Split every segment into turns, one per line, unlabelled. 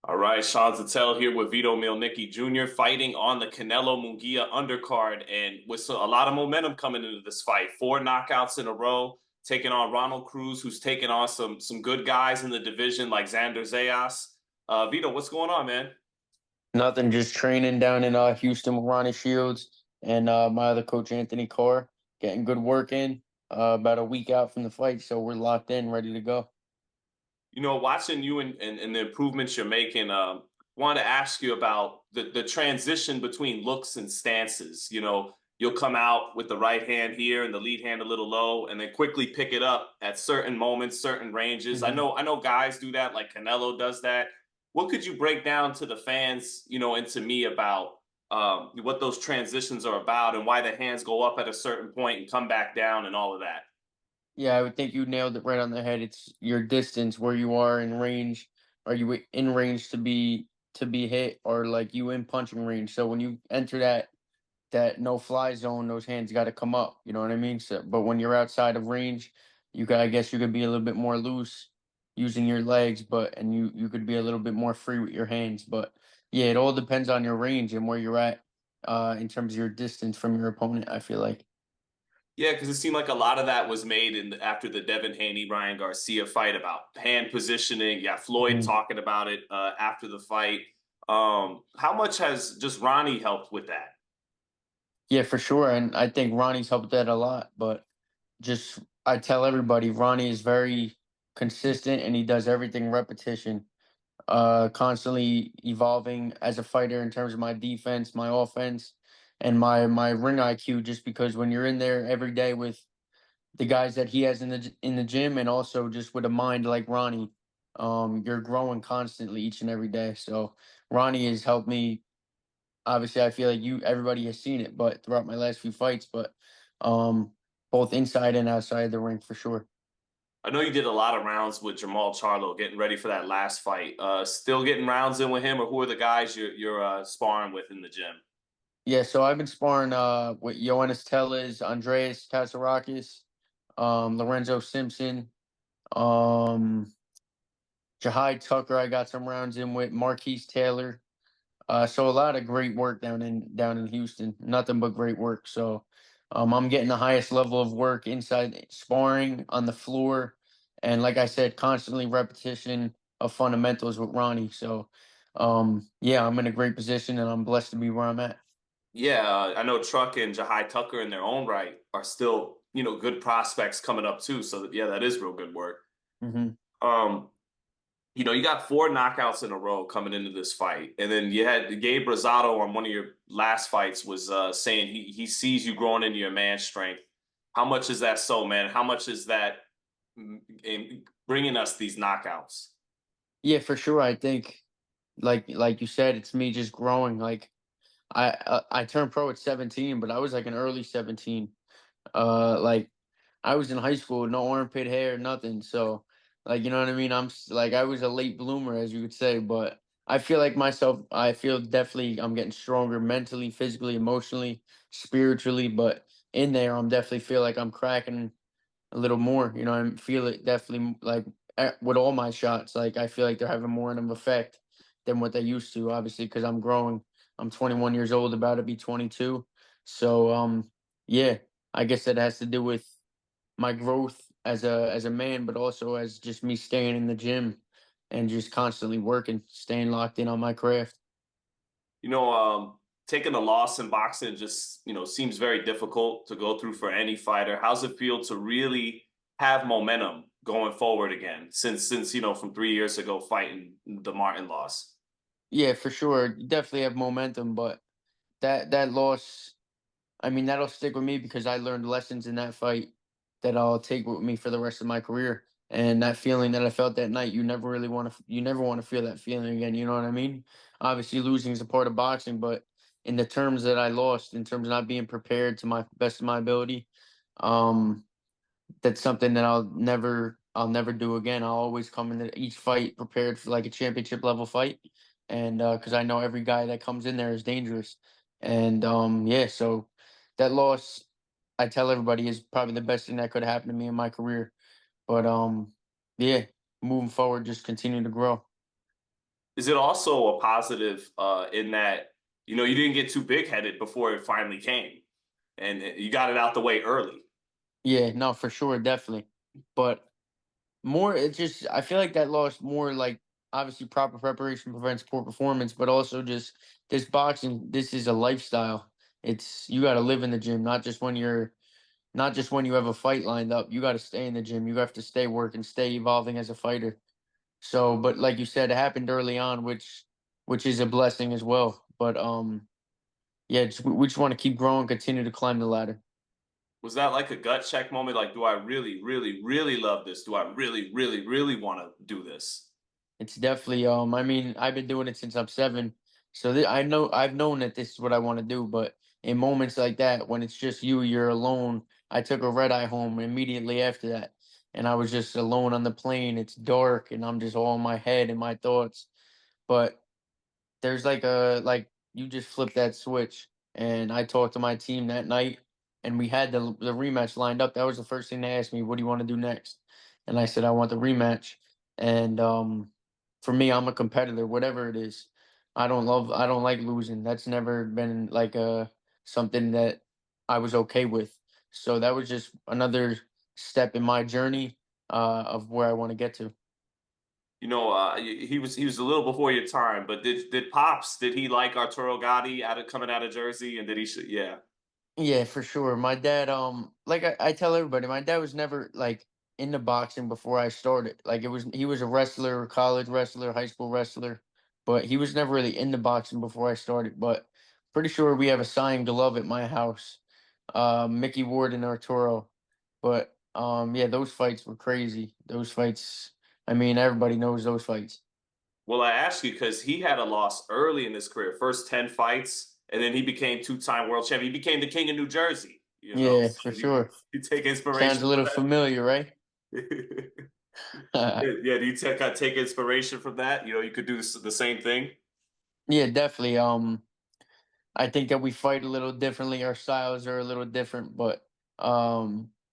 All right, Sean Zittel here with Vito Mielnicki Jr. fighting on the Canelo-Munguia Undercard, and with a lot of momentum coming into this fight. 4 knockouts in a row, taking on Ronald Cruz, who's taking on some good guys in the division like Xander Zayas. Vito, what's going on, man?
Nothing, just training down in Houston with Ronnie Shields and my other coach Anthony Carr, getting good work in. About a week out from the fight, so we're locked in, ready to go.
Watching you and the improvements you're making, wanted to ask you about the transition between looks and stances. You'll come out with the right hand here and the lead hand a little low, and then quickly pick it up at certain moments, certain ranges. I
hmm
know, I know, guys do that, like Canelo does that. What could you break down to the fans, and to me about what those transitions are about and why the hands go up at a certain point and come back down and all of that?
Yeah, I would think you nailed it right on the head. It's your distance, where you are in range. Are you in range to be hit, or like you in punching range? So when you enter that no fly zone, those hands got to come up. You know what I mean? So, but when you're outside of range, I guess you could be a little bit more loose using your legs, and you could be a little bit more free with your hands. But yeah, it all depends on your range and where you're at in terms of your distance from your opponent. I feel like.
Yeah, because it seemed like a lot of that was made after the Devin Haney Ryan Garcia fight about hand positioning. Yeah, Floyd
Mhm.
talking about it after the fight. How much has just Ronnie helped with that?
Yeah, for sure, and I think Ronnie's helped that a lot. But just I tell everybody, Ronnie is very consistent and he does everything repetition, constantly evolving as a fighter in terms of my defense, my offense, and my ring IQ. Just because when you're in there every day with the guys that he has in the gym, and also just with a mind like Ronnie, you're growing constantly each and every day. So Ronnie has helped me. Obviously, I feel like everybody has seen it, but throughout my last few fights, but um, both inside and outside the ring for sure.
I know you did a lot of rounds with Jamal Charlo, getting ready for that last fight. Still getting rounds in with him, or who are the guys you're sparring with in the gym?
Yeah, so I've been sparring with Ioannis Tellez, Andreas Kasarakis, Lorenzo Simpson, um, Jahai Tucker. I got some rounds in with Marquise Taylor. So a lot of great work down in Houston. Nothing but great work. So I'm getting the highest level of work inside sparring on the floor, and like I said, constantly repetition of fundamentals with Ronnie. So yeah, I'm in a great position, and I'm blessed to be where I'm at.
Yeah, I know Truck and Jahai Tucker in their own right are still good prospects coming up too. So yeah, that is real good work.
hmm
Um, you got 4 knockouts in a row coming into this fight, and then you had Gabe Rosado on one of your last fights was saying he sees you growing into your man strength. How much is that so, man? How much is that in bringing us these knockouts?
Yeah, for sure. I think like you said, it's me just growing. Like I turned pro at 17, but I was like an early 17. Like I was in high school, no armpit hair, nothing. So, like, you know what I mean? Like, I was a late bloomer, as you would say, but I feel like myself, I feel definitely I'm getting stronger mentally, physically, emotionally, spiritually. But in there, I'm definitely feel like I'm cracking a little more. I feel it definitely like with all my shots. Like, I feel like they're having more of an effect than what they used to, obviously, because I'm growing. I'm 21 years old, about to be 22. So, yeah, I guess that has to do with my growth as a man, but also as just me staying in the gym and just constantly working, staying locked in on my craft.
Taking a loss in boxing just seems very difficult to go through for any fighter. How's it feel to really have momentum going forward again since from 3 years ago fighting the Martin loss?
Yeah, for sure. Definitely have momentum, but that loss, I mean, that'll stick with me because I learned lessons in that fight that I'll take with me for the rest of my career. And that feeling that I felt that night, you never want to feel that feeling again. You know what I mean? Obviously, losing is a part of boxing, but in the terms that I lost, in terms of not being prepared to my best of my ability, um, that's something that I'll never do again. I'll always come into each fight prepared for like a championship level fight, and because I know every guy that comes in there is dangerous, and yeah, so that loss, I tell everybody, is probably the best thing that could happen to me in my career. But yeah, moving forward, just continue to grow.
Is it also a positive in that you didn't get too big headed before it finally came, and you got it out the way early?
Yeah, no, for sure, definitely. But more, it just I feel like that lost more like obviously proper preparation prevents poor performance, but also just this boxing, this is a lifestyle. It's you got to live in the gym, not just when you have a fight lined up. You got to stay in the gym. You have to stay working, stay evolving as a fighter. So, but like you said, it happened early on, which is a blessing as well. But yeah, we just want to keep growing, continue to climb the ladder.
Was that like a gut check moment? Like, do I really, really, really love this? Do I really, really, really want to do this?
It's definitely I mean, I've been doing it since I'm 7. So I know I've known that this is what I want to do, but in moments like that when it's just you, you're alone. I took a red eye home immediately after that, and I was just alone on the plane. It's dark and I'm just all in my head and my thoughts. But there's like you just flip that switch, and I talked to my team that night, and we had the rematch lined up. That was the first thing they asked me, "What do you want to do next?" And I said, "I want the rematch." And for me, I'm a competitor, whatever it is. I don't like losing. That's never been like something that I was okay with. So that was just another step in my journey of where I want to get to.
He was a little before your time, but did Pops did he like Arturo Gatti coming out of Jersey, and did he? Yeah.
Yeah, for sure. My dad, like I tell everybody, my dad was never like into boxing before I started. Like he was a wrestler, college wrestler, high school wrestler, but he was never really into boxing before I started. But pretty sure we have a signed glove at my house, Mickey Ward and Arturo. But yeah, those fights were crazy. Those fights, I mean, everybody knows those fights.
Well, I ask you because he had a loss early in his career, first 10 fights, and then he became two-time world champion. He became the king of New Jersey.
Yeah,
So
for
you
sure.
you take
Sounds
inspiration
a
from
little familiar, right?
that. Yeah, do you take inspiration from that? You could do the same thing.
Yeah, definitely. I think that we fight a little differently. Our styles are a little different, but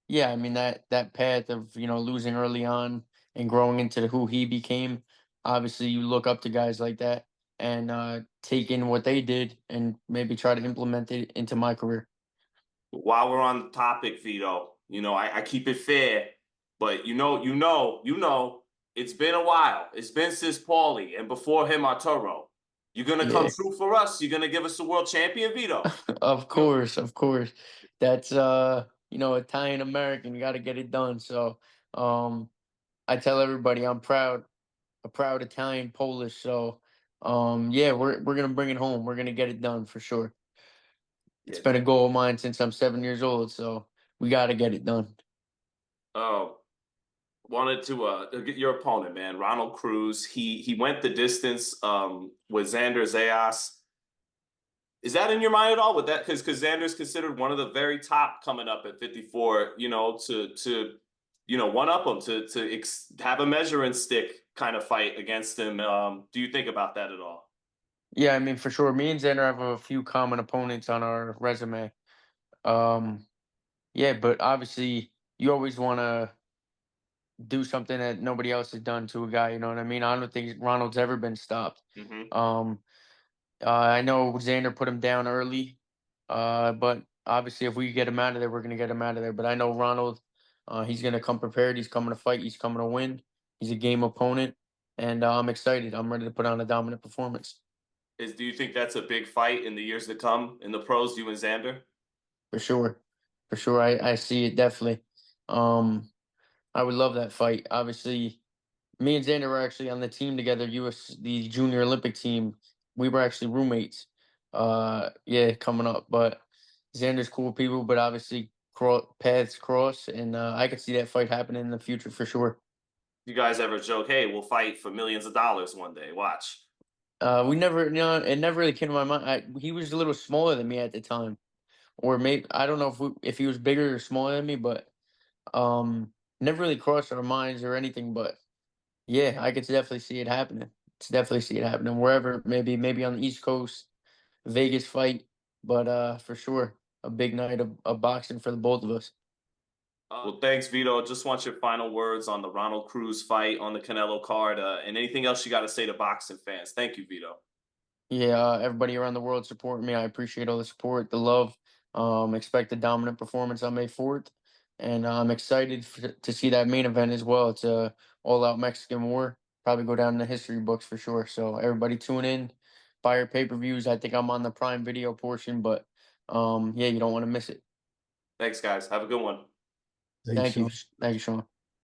yeah, I mean that path of losing early on and growing into who he became. Obviously, you look up to guys like that and take in what they did and maybe try to implement it into my career.
While we're on the topic, Vito, I keep it fair, but it's been a while. It's been since Paulie and before him Arturo. You're gonna come
Yeah,
true for us. You're gonna give us a world champion, Vito.
of
You know,
course, of course. That's Italian American. You got to get it done. So um, I tell everybody I'm proud, a proud Italian Polish. So yeah, we're gonna bring it home. We're gonna get it done for sure. It's
yeah.
been a goal of mine since I'm 7 years old, so we gotta get it done.
Oh, wanted to get your opponent, man, Ronald Cruz. He went the distance with Xander Zayas. Is that in your mind at all? With that, because Xander's considered one of the very top coming up at 54. To one up him to have a measuring stick kind of fight against him. Do you think about that at all?
Yeah, I mean for sure. Me and Xander have a few common opponents on our resume. Um, yeah, but obviously you always want to do something that nobody else has done to a guy. You know what I mean? I don't think Ronald's ever been stopped.
Hmm.
Um, I know Xander put him down early, but obviously if we get him out of there, we're gonna get him out of there. But I know Ronald, he's gonna come prepared. He's coming to fight. He's coming to win. He's a game opponent, and I'm excited. I'm ready to put on a dominant performance
Do you think that's a big fight in the years to come in the pros, you and Xander?
for sure. For sure, I see it definitely. Um, I would love that fight. Obviously, me and Xander were actually on the team together, the junior Olympic team. We were actually roommates. Yeah, coming up. But Xander's cool people, but obviously paths cross, and I could see that fight happening in the future for sure.
You guys ever joke, hey, we'll fight for millions of dollars one day? Watch.
We never, it never really came to my mind. He was a little smaller than me at the time, or maybe I don't know if he was bigger or smaller than me, but never really crossed our minds or anything. But yeah, I could definitely see it happening. It's definitely see it happening wherever, maybe on the East Coast, Vegas fight, but for sure a big night of boxing for the both of us.
Well, thanks, Vito. Just want your final words on the Ronald Cruz fight on the Canelo card, and anything else you got to say to boxing fans. Thank you, Vito.
Yeah, everybody around the world supporting me. I appreciate all the support, the love. Expect a dominant performance on May 4th. And I'm excited to see that main event as well. It's a all-out Mexican war. Probably go down in the history books for sure. So everybody tune in, buy your pay-per-views. I think I'm on the Prime Video portion, but yeah, you don't want to miss it.
Thanks, guys. Have a good one.
Thanks,
Thank you.
Sean.
Thank you, Sean.